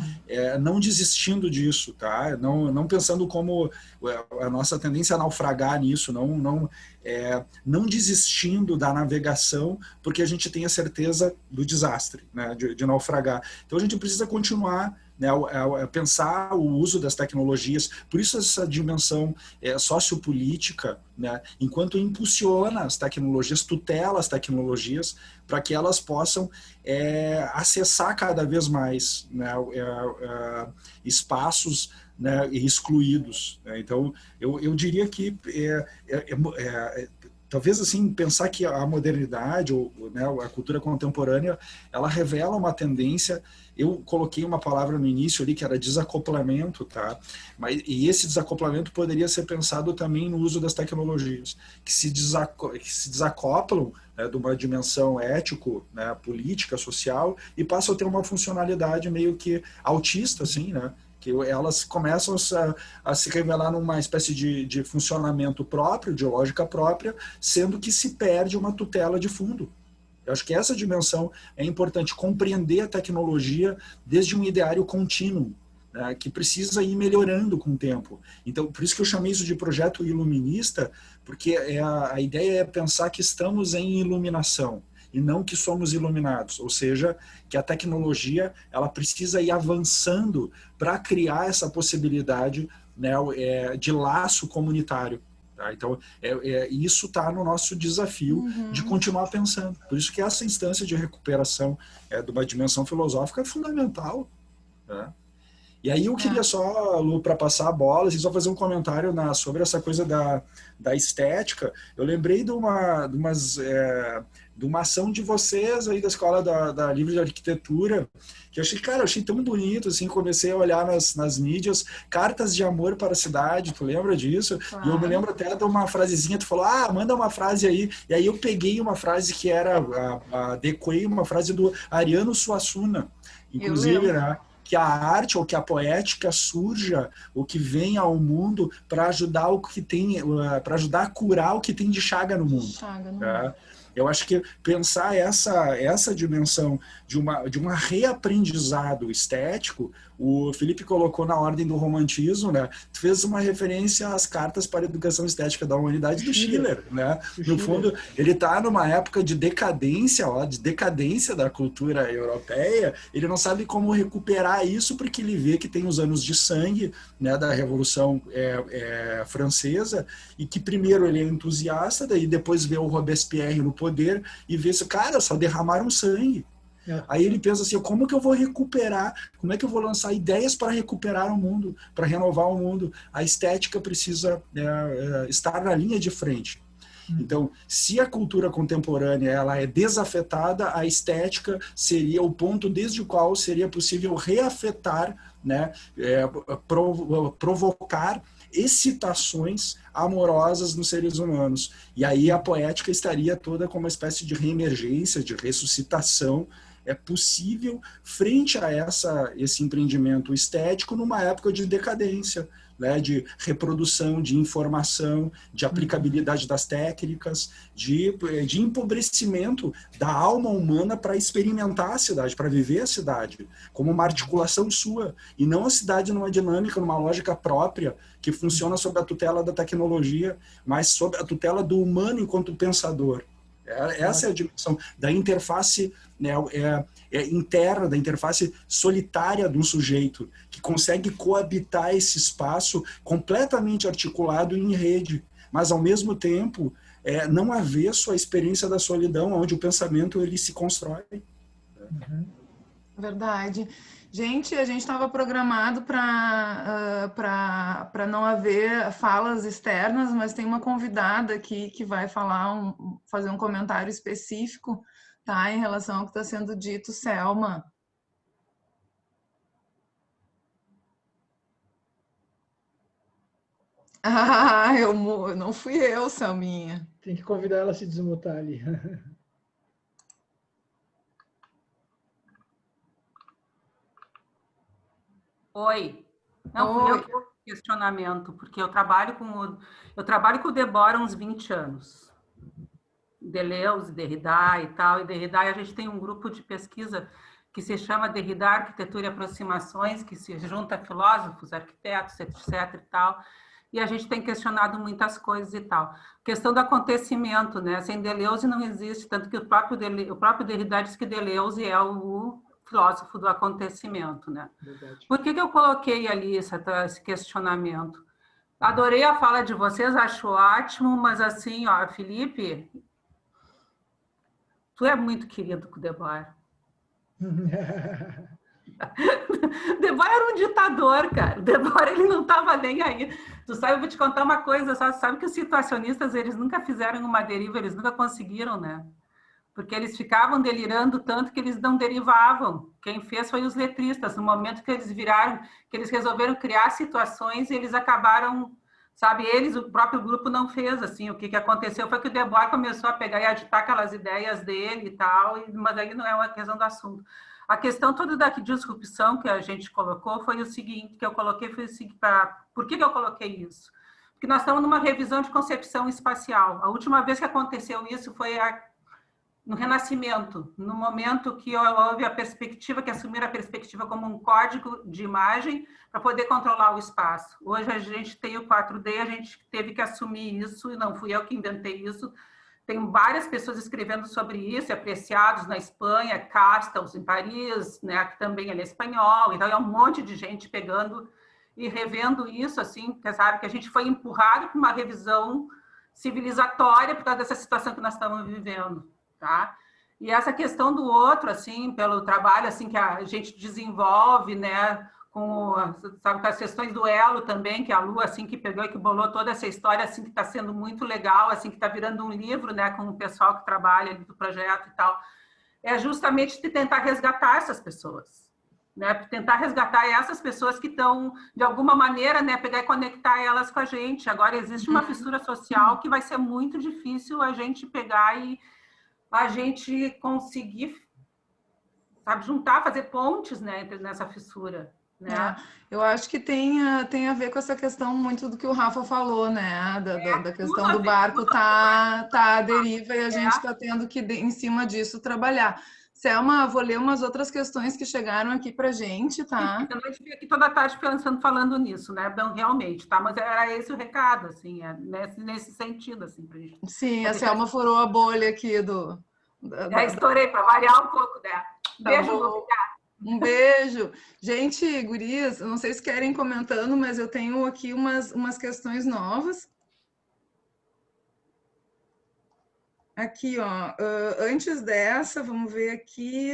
não desistindo disso, tá? Não pensando como a nossa tendência a naufragar nisso, não desistindo da navegação porque a gente tem a certeza do desastre, né? De naufragar. Então, a gente precisa continuar, né, pensar o uso das tecnologias, por isso essa dimensão sociopolítica, né, enquanto impulsiona as tecnologias, tutela as tecnologias, para que elas possam acessar cada vez mais, né, espaços, né, excluídos. Né? Então, eu diria que talvez assim pensar que a modernidade ou, né, a cultura contemporânea, ela revela uma tendência. Eu coloquei uma palavra no início ali que era desacoplamento, tá? E esse desacoplamento poderia ser pensado também no uso das tecnologias, que se desacoplam, né, de uma dimensão ético, né, política, social, e passam a ter uma funcionalidade meio que autista, assim, né? Que elas começam a se revelar numa espécie de funcionamento próprio, de lógica própria, sendo que se perde uma tutela de fundo. Eu acho que essa dimensão é importante, compreender a tecnologia desde um ideário contínuo, né, que precisa ir melhorando com o tempo. Então, por isso que eu chamei isso de projeto iluminista, porque a ideia é pensar que estamos em iluminação e não que somos iluminados, ou seja, que a tecnologia ela precisa ir avançando para criar essa possibilidade, né, de laço comunitário. Tá? Então, isso está no nosso desafio de continuar pensando. Por isso que essa instância de recuperação de uma dimensão filosófica é fundamental. Né? E aí eu queria só, Lu, para passar a bola, assim, só fazer um comentário sobre essa coisa da estética. Eu lembrei de uma ação de vocês aí da Escola da Livre de Arquitetura, que eu achei tão bonito, assim, comecei a olhar nas mídias, cartas de amor para a cidade, tu lembra disso? Claro. E eu me lembro até de uma frasezinha, tu falou, manda uma frase aí, e aí eu peguei uma frase que era, adequei uma frase do Ariano Suassuna, inclusive, né? Que a arte ou que a poética surja, ou que venha ao mundo para ajudar o que tem, para ajudar a curar o que tem de chaga no mundo. Tá? Eu acho que pensar essa dimensão de um reaprendizado estético, o Felipe colocou na ordem do romantismo, né? Tu fez uma referência às cartas para a educação estética da humanidade do Schiller, né? No fundo, ele está numa época de decadência, da cultura europeia. Ele não sabe como recuperar isso porque ele vê que tem os anos de sangue, né, da Revolução Francesa, e que primeiro ele é entusiasta, daí depois vê o Robespierre no poder e vê se, cara, só derramaram sangue. Aí ele pensa assim, como que eu vou recuperar, como é que eu vou lançar ideias para recuperar o mundo, para renovar o mundo? A estética precisa estar na linha de frente. Então, se a cultura contemporânea ela é desafetada, a estética seria o ponto desde o qual seria possível reafetar, né, provocar excitações amorosas nos seres humanos. E aí a poética estaria toda como uma espécie de reemergência, de ressuscitação. É possível frente a esse empreendimento estético numa época de decadência, né, de reprodução, de informação, de aplicabilidade das técnicas, de empobrecimento da alma humana para experimentar a cidade, para viver a cidade, como uma articulação sua, e não a cidade numa dinâmica, numa lógica própria, que funciona sob a tutela da tecnologia, mas sob a tutela do humano enquanto pensador. Essa é a dimensão da interface, né, interna, da interface solitária de um sujeito, que consegue coabitar esse espaço completamente articulado em rede, mas ao mesmo tempo não avesso à experiência da solidão, onde o pensamento ele se constrói. Verdade. Gente, a gente estava programado para não haver falas externas, mas tem uma convidada aqui que vai fazer um comentário específico, tá, em relação ao que está sendo dito, Selma. Não fui eu, Selminha. Tem que convidar ela a se desmutar ali. Oi. Não, fui eu que fiz questionamento, porque eu trabalho com o Debord há uns 20 anos. Deleuze, Derrida e tal. E Derrida, a gente tem um grupo de pesquisa que se chama Derrida, Arquitetura e Aproximações, que se junta filósofos, arquitetos, etc. e tal, e a gente tem questionado muitas coisas e tal. Questão do acontecimento, né? Sem Deleuze não existe, tanto que o próprio Derrida diz que Deleuze é o filósofo do acontecimento, né? Verdade. Por que eu coloquei ali esse questionamento? Adorei a fala de vocês, acho ótimo, mas assim, ó, Felipe, tu é muito querido com o Debord. Debord era um ditador, cara. Debord, ele não estava nem aí. Tu sabe, eu vou te contar uma coisa, sabe que os situacionistas, eles nunca fizeram uma deriva, eles nunca conseguiram, né? Porque eles ficavam delirando tanto que eles não derivavam. Quem fez foi os letristas. No momento que eles viraram, que eles resolveram criar situações, eles acabaram, sabe, eles, o próprio grupo não fez, assim, o que aconteceu foi que o Debord começou a pegar e agitar aquelas ideias dele e tal, mas aí não é uma questão do assunto. A questão toda da disrupção que a gente colocou foi o seguinte, que eu coloquei foi o seguinte, por que eu coloquei isso? Porque nós estamos numa revisão de concepção espacial. A última vez que aconteceu isso foi no Renascimento, no momento que houve a perspectiva, que assumiram a perspectiva como um código de imagem para poder controlar o espaço. Hoje a gente tem o 4D, a gente teve que assumir isso, e não fui eu que inventei isso. Tem várias pessoas escrevendo sobre isso, Apreciados na Espanha, Castells em Paris, né, que também ele é espanhol, então é um monte de gente pegando e revendo isso, assim, sabe, que a gente foi empurrado para uma revisão civilizatória por causa dessa situação que nós estamos vivendo. Tá? E essa questão do outro, assim, pelo trabalho assim que a gente desenvolve, né, sabe, com as questões do elo também, que a Lu, assim, que pegou e que bolou toda essa história, assim, que está sendo muito legal, assim, que está virando um livro, né, com o pessoal que trabalha ali do projeto e tal, é justamente de tentar resgatar essas pessoas, né, tentar resgatar essas pessoas que estão, de alguma maneira, né, pegar e conectar elas com a gente. Agora existe uma fissura social que vai ser muito difícil a gente pegar e a gente conseguir, sabe, juntar, fazer pontes, né, nessa fissura, né? Eu acho que tem a ver com essa questão muito do que o Rafa falou, né, da questão do barco tá à deriva e a gente está tendo que, em cima disso, trabalhar. Selma, vou ler umas outras questões que chegaram aqui para a gente, tá? Eu não fiquei aqui toda tarde falando nisso, né? Não, realmente, tá? Mas era esse o recado, assim, nesse sentido, assim, pra gente. Sim, a Selma furou a bolha aqui estourei para variar um pouco, né? Beijo, um beijo. Gente, gurias, não sei se querem comentando, mas eu tenho aqui umas questões novas. Aqui, ó, antes dessa, vamos ver aqui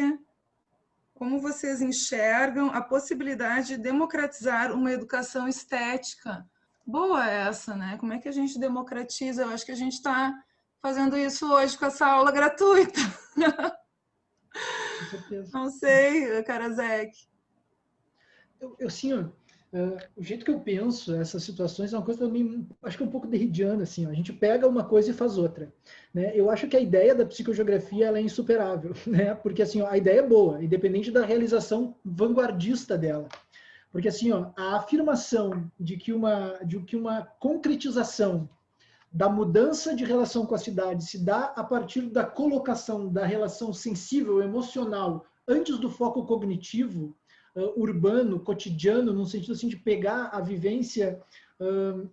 como vocês enxergam a possibilidade de democratizar uma educação estética. Boa essa, né? Como é que a gente democratiza? Eu acho que a gente está fazendo isso hoje com essa aula gratuita. Com certeza. Não sei, Karaszek. Eu sim, o jeito que eu penso essas situações é uma coisa também, acho que é um pouco derridiana, assim, ó. A gente pega uma coisa e faz outra, né? Eu acho que a ideia da psicogeografia ela é insuperável, né? Porque assim, ó, a ideia é boa, independente da realização vanguardista dela. Porque assim, ó, a afirmação de que uma concretização da mudança de relação com a cidade se dá a partir da colocação da relação sensível, emocional, antes do foco cognitivo, urbano, cotidiano, no sentido assim de pegar a vivência,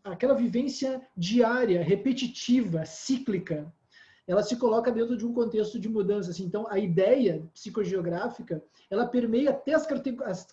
aquela vivência diária, repetitiva, cíclica, ela se coloca dentro de um contexto de mudança. Assim. Então, a ideia psicogeográfica, ela permeia até as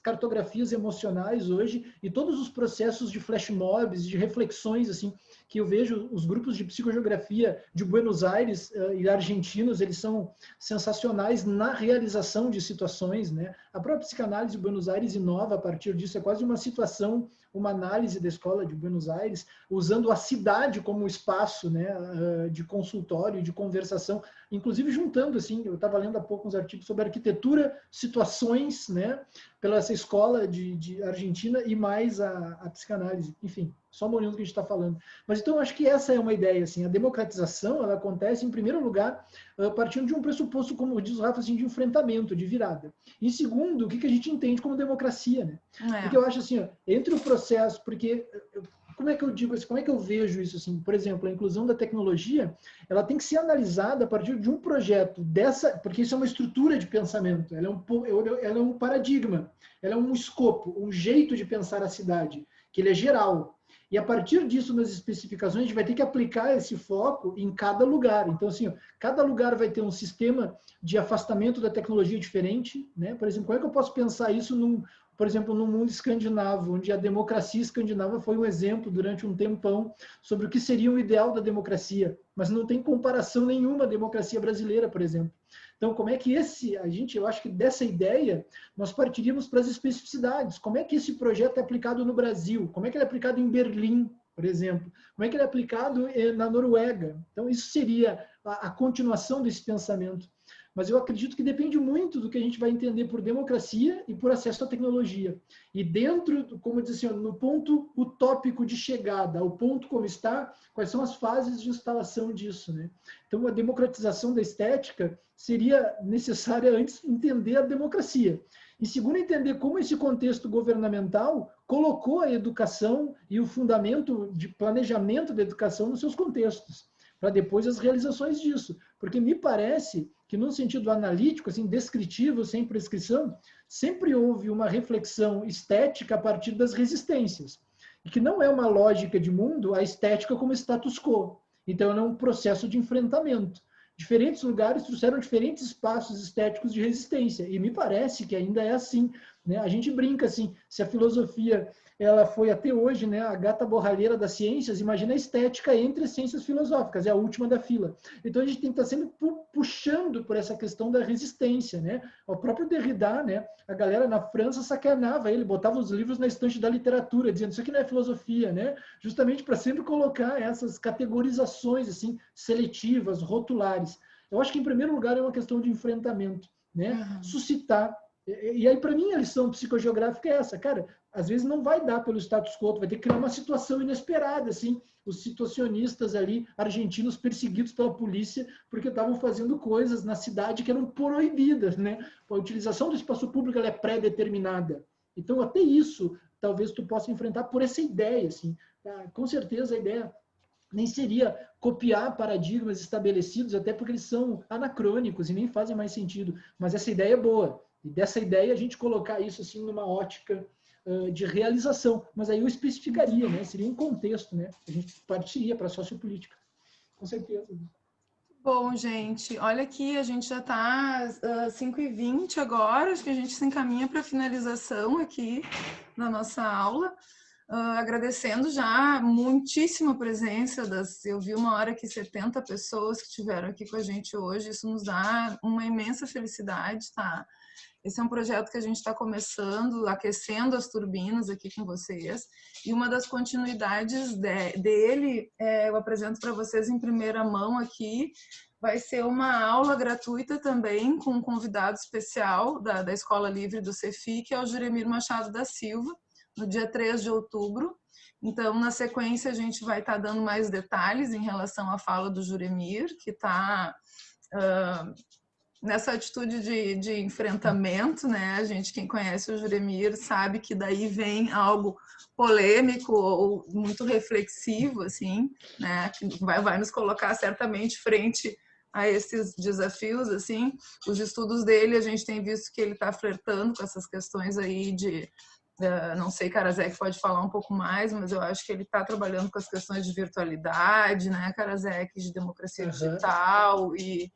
cartografias emocionais hoje e todos os processos de flash mobs, de reflexões, assim, que eu vejo os grupos de psicogeografia de Buenos Aires e argentinos, eles são sensacionais na realização de situações, né? A própria psicanálise de Buenos Aires inova a partir disso, é quase uma situação, uma análise da escola de Buenos Aires, usando a cidade como espaço, né, de consultório, de conversação, inclusive juntando, assim, eu estava lendo há pouco uns artigos sobre arquitetura, situações, né, pela essa escola de Argentina e mais a psicanálise, enfim, só molhando o que a gente está falando. Mas então, acho que essa é uma ideia, assim, a democratização, ela acontece, em primeiro lugar, partindo de um pressuposto, como diz o Rafa, assim, de enfrentamento, de virada. Em segundo, o que a gente entende como democracia, né? Porque eu acho assim, ó, entre o processo, porque como é que eu digo isso? Como é que eu vejo isso? Assim? Por exemplo, a inclusão da tecnologia, ela tem que ser analisada a partir de um projeto dessa, porque isso é uma estrutura de pensamento, ela é um paradigma, ela é um escopo, um jeito de pensar a cidade, que ele é geral. E a partir disso, nas especificações, a gente vai ter que aplicar esse foco em cada lugar. Então, assim, cada lugar vai ter um sistema de afastamento da tecnologia diferente, né? Por exemplo, como é que eu posso pensar isso por exemplo, no mundo escandinavo, onde a democracia escandinava foi um exemplo durante um tempão sobre o que seria o ideal da democracia, mas não tem comparação nenhuma à democracia brasileira, por exemplo. Então, como é que eu acho que dessa ideia, nós partiríamos para as especificidades. Como é que esse projeto é aplicado no Brasil? Como é que ele é aplicado em Berlim, por exemplo? Como é que ele é aplicado na Noruega? Então, isso seria a continuação desse pensamento. Mas eu acredito que depende muito do que a gente vai entender por democracia e por acesso à tecnologia. E dentro, como eu disse, no ponto utópico de chegada, ao ponto como está, quais são as fases de instalação disso, né? Então, a democratização da estética seria necessária antes entender a democracia. E segundo, entender como esse contexto governamental colocou a educação e o fundamento de planejamento da educação nos seus contextos, para depois as realizações disso. Porque me parece que, num sentido analítico, assim, descritivo, sem prescrição, sempre houve uma reflexão estética a partir das resistências. E que não é uma lógica de mundo a estética como status quo. Então, é um processo de enfrentamento. Diferentes lugares trouxeram diferentes espaços estéticos de resistência. E me parece que ainda é assim, né? A gente brinca assim, se a filosofia ela foi até hoje, né, a gata borralheira das ciências, imagina a estética entre as ciências filosóficas, é a última da fila. Então a gente tem que estar sempre puxando por essa questão da resistência, né? O próprio Derrida, né, a galera na França sacaneava ele, botava os livros na estante da literatura, dizendo isso aqui não é filosofia, né? Justamente para sempre colocar essas categorizações assim seletivas, rotulares. Eu acho que em primeiro lugar é uma questão de enfrentamento, né? Suscitar. E aí, para mim, a lição psicogeográfica é essa, cara. Às vezes não vai dar pelo status quo, vai ter que criar uma situação inesperada, assim, os situacionistas ali, argentinos, perseguidos pela polícia, porque estavam fazendo coisas na cidade que eram proibidas, né? A utilização do espaço público ela é pré-determinada. Então, até isso, talvez tu possa enfrentar por essa ideia, assim. Tá? Com certeza, a ideia nem seria copiar paradigmas estabelecidos, até porque eles são anacrônicos e nem fazem mais sentido. Mas essa ideia é boa. E dessa ideia, a gente colocar isso, assim, numa ótica de realização, mas aí eu especificaria, né? Seria um contexto, né? A gente partiria para a sociopolítica, com certeza. Bom, gente, olha aqui, a gente já está 5h20 agora, acho que a gente se encaminha para a finalização aqui na nossa aula, agradecendo já muitíssima presença eu vi uma hora que 70 pessoas que estiveram aqui com a gente hoje, isso nos dá uma imensa felicidade, tá? Esse é um projeto que a gente está começando, aquecendo as turbinas aqui com vocês. E uma das continuidades dele, eu apresento para vocês em primeira mão aqui, vai ser uma aula gratuita também com um convidado especial da Escola Livre do Cefi, que é o Juremir Machado da Silva, no dia 3 de outubro. Então, na sequência, a gente vai estar dando mais detalhes em relação à fala do Juremir, que está... nessa atitude de enfrentamento, né? A gente, quem conhece o Juremir, sabe que daí vem algo polêmico ou muito reflexivo, assim, né? Que vai nos colocar certamente frente a esses desafios, assim. Os estudos dele, a gente tem visto que ele está flertando com essas questões aí de... não sei, Karaszek pode falar um pouco mais, mas eu acho que ele está trabalhando com as questões de virtualidade, né, Karaszek, de democracia digital e...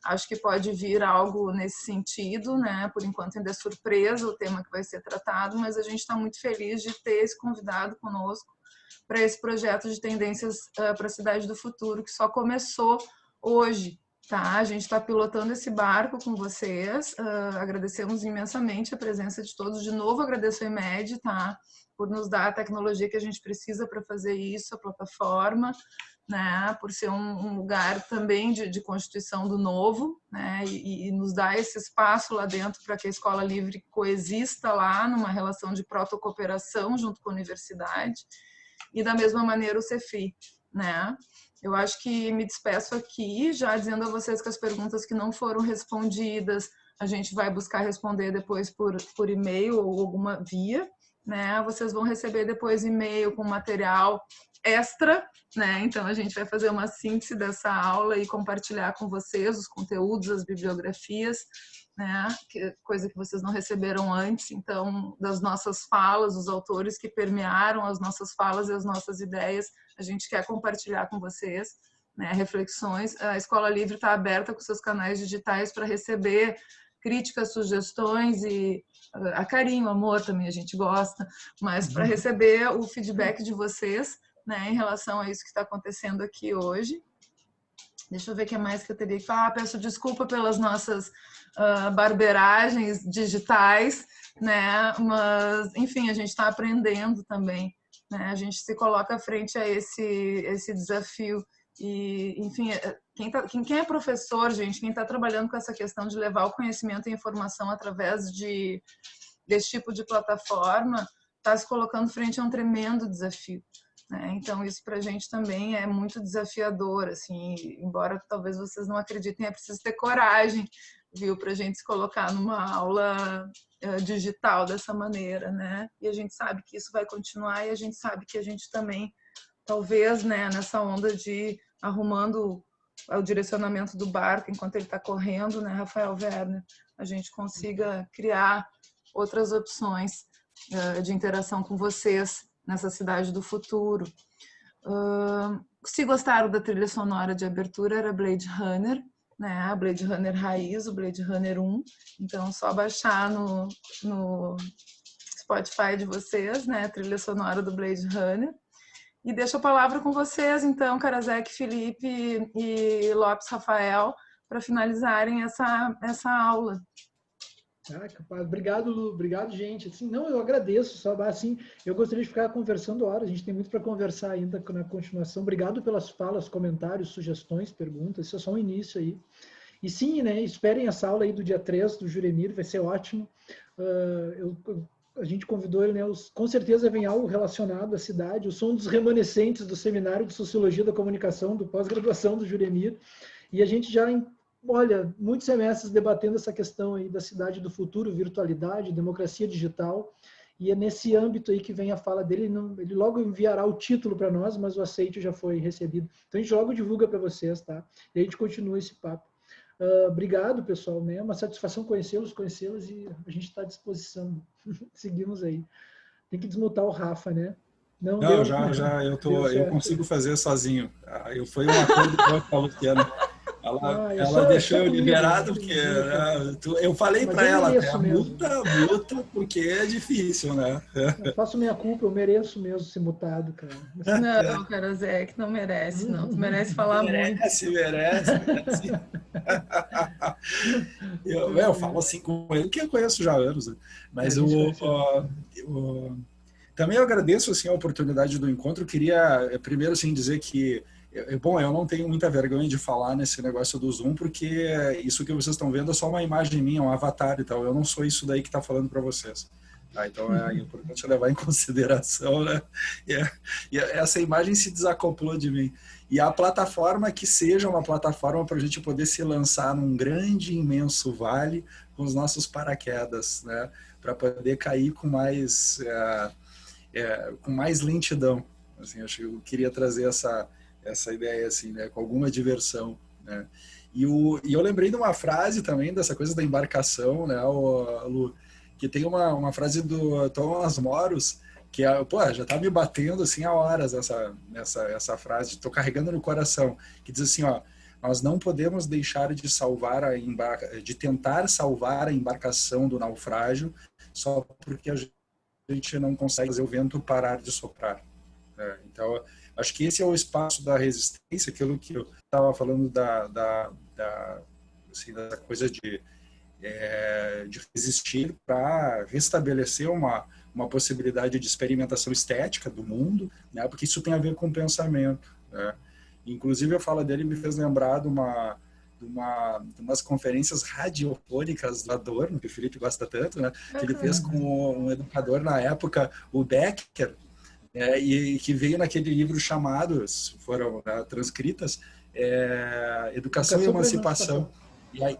Acho que pode vir algo nesse sentido, né? Por enquanto ainda é surpresa o tema que vai ser tratado, mas a gente está muito feliz de ter esse convidado conosco para esse projeto de tendências para a cidade do futuro, que só começou hoje, tá? A gente está pilotando esse barco com vocês, agradecemos imensamente a presença de todos. De novo, agradeço a EMED, tá? Por nos dar a tecnologia que a gente precisa para fazer isso, a plataforma, né, por ser um lugar também de constituição do novo, né, e nos dar esse espaço lá dentro para que a Escola Livre coexista lá numa relação de protocooperação junto com a universidade, e da mesma maneira o Cefi, né. Eu acho que me despeço aqui, já dizendo a vocês que as perguntas que não foram respondidas, a gente vai buscar responder depois por e-mail ou alguma via, né? Vocês vão receber depois e-mail com material extra, né? Então a gente vai fazer uma síntese dessa aula e compartilhar com vocês os conteúdos, as bibliografias, né? Coisa que vocês não receberam antes. Então, das nossas falas, os autores que permearam as nossas falas e as nossas ideias, a gente quer compartilhar com vocês, né? Reflexões. A Escola Livre está aberta com seus canais digitais para receber críticas, sugestões e a carinho, amor também a gente gosta, mas para receber o feedback de vocês, né, em relação a isso que está acontecendo aqui hoje. Deixa eu ver o que mais que eu teria que falar. Peço desculpa pelas nossas barberagens digitais, né, mas, enfim, a gente está aprendendo também, né, a gente se coloca frente a esse desafio. E, enfim, quem é professor, gente, quem está trabalhando com essa questão de levar o conhecimento e a informação através desse tipo de plataforma, está se colocando frente a um tremendo desafio, né? Então, isso para a gente também é muito desafiador, assim, embora talvez vocês não acreditem, é preciso ter coragem, viu, para a gente se colocar numa aula digital dessa maneira, né? E a gente sabe que isso vai continuar e a gente sabe que a gente também, talvez, né, nessa onda de arrumando o direcionamento do barco enquanto ele está correndo, né, Rafael Werner, a gente consiga criar outras opções de interação com vocês nessa cidade do futuro. Se gostaram da trilha sonora de abertura, era Blade Runner, né, a Blade Runner raiz, o Blade Runner 1, então só baixar no Spotify de vocês, né, a trilha sonora do Blade Runner. E deixo a palavra com vocês, então, Karasek, Felipe e Lopes Rafael, para finalizarem essa aula. Obrigado, Lu. Obrigado, gente. Assim, não, eu agradeço, só assim, eu gostaria de ficar conversando horas, a gente tem muito para conversar ainda na continuação. Obrigado pelas falas, comentários, sugestões, perguntas, isso é só um início aí. E sim, né, esperem essa aula aí do dia 3 do Juremir, vai ser ótimo. A gente convidou ele, né, com certeza vem algo relacionado à cidade. Eu sou um dos remanescentes do Seminário de Sociologia da Comunicação, do pós-graduação do Juremir, e a gente já, olha, muitos semestres debatendo essa questão aí da cidade do futuro, virtualidade, democracia digital, e é nesse âmbito aí que vem a fala dele. Ele logo enviará o título para nós, mas o aceite já foi recebido. Então a gente logo divulga para vocês, tá? E a gente continua esse papo. Obrigado, pessoal, né? É uma satisfação conhecê-las e a gente está à disposição. Seguimos aí. Tem que desmutar o Rafa, né? Não, eu consigo fazer sozinho. Foi um acordo com a Luciana. Ela deixou eu liberado, porque eu falei para ela, muta, porque é difícil, né? Eu faço minha culpa, eu mereço mesmo ser mutado, cara. Não, Karasek, não merece, não. Tu merece falar muito. Merece. Eu falo assim com ele, que eu conheço já há anos, né? Mas também eu agradeço assim, a oportunidade do encontro. Eu queria primeiro assim, dizer que bom, eu não tenho muita vergonha de falar nesse negócio do Zoom, porque isso que vocês estão vendo é só uma imagem minha, um avatar e tal. Eu não sou isso daí que está falando para vocês. Tá? Então é importante levar em consideração, né? E essa imagem se desacoplou de mim. E a plataforma que seja uma plataforma para a gente poder se lançar num grande, imenso vale com os nossos paraquedas, né? Para poder cair com mais lentidão. Assim, eu queria trazer essa ideia assim, né, com alguma diversão, né? E eu lembrei de uma frase também dessa coisa da embarcação, né, Lu, que tem uma frase do Thomas Moros que já tá me batendo assim há horas essa frase, estou carregando no coração, que diz assim, ó: nós não podemos deixar de tentar salvar a embarcação do naufrágio só porque a gente não consegue fazer o vento parar de soprar. Então, acho que esse é o espaço da resistência, aquilo que eu estava falando da coisa de resistir para restabelecer uma possibilidade de experimentação estética do mundo, né? Porque isso tem a ver com pensamento, né? Inclusive, a fala dele me fez lembrar de umas conferências radiofônicas do Adorno, que o Felipe gosta tanto, né? Que ele fez com um educador na época, o Becker, e que veio naquele livro chamado, foram transcritas, Educação e Emancipação. E aí,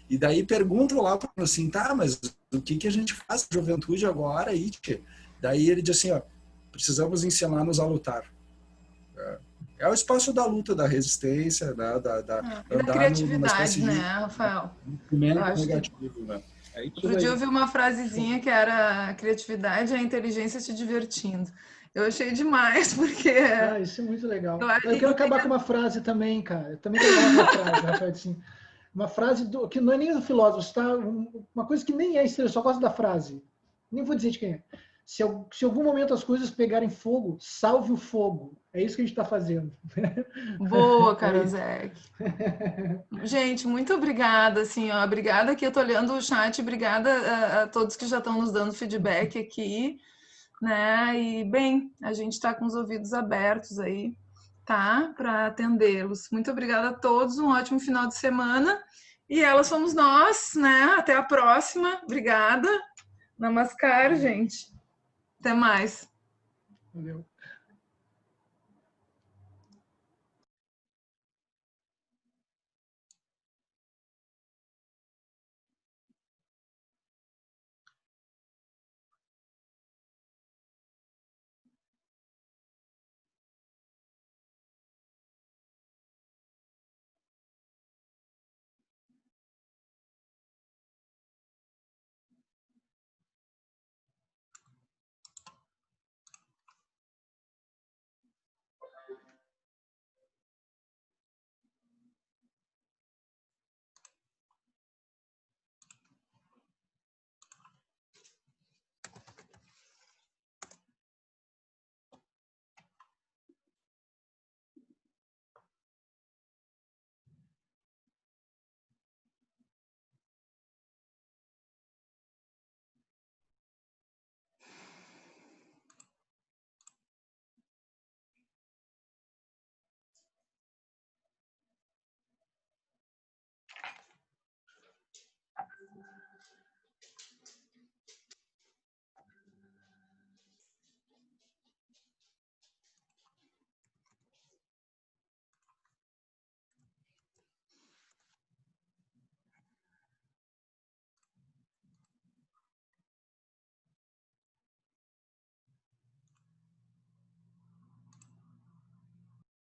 E daí perguntam lá para assim, tá, mas o que a gente faz na juventude agora? Aí, daí ele diz assim, ó, precisamos ensinar-nos a lutar. É o espaço da luta, da resistência, da criatividade, né, Rafael? Negativo, né? Outro dia eu vi uma frasezinha que era: criatividade é a inteligência se divertindo. Eu achei demais, porque... isso é muito legal. Eu quero acabar com uma frase também, cara. Eu também quero acabar com uma frase, Rafael, assim. Uma frase que não é nem do filósofo, tá? Uma coisa que nem é estranha, eu só gosto da frase. Nem vou dizer de quem é. Se em algum momento as coisas pegarem fogo, salve o fogo. É isso que a gente está fazendo. Boa, Karozek. Gente, muito obrigada. Assim, ó, obrigada aqui, eu estou olhando o chat. Obrigada a todos que já estão nos dando feedback aqui. Né? E, bem, a gente está com os ouvidos abertos aí, tá? Para atendê-los. Muito obrigada a todos. Um ótimo final de semana. E elas somos nós, né? Até a próxima. Obrigada. Namaskar, gente. Até mais. Valeu.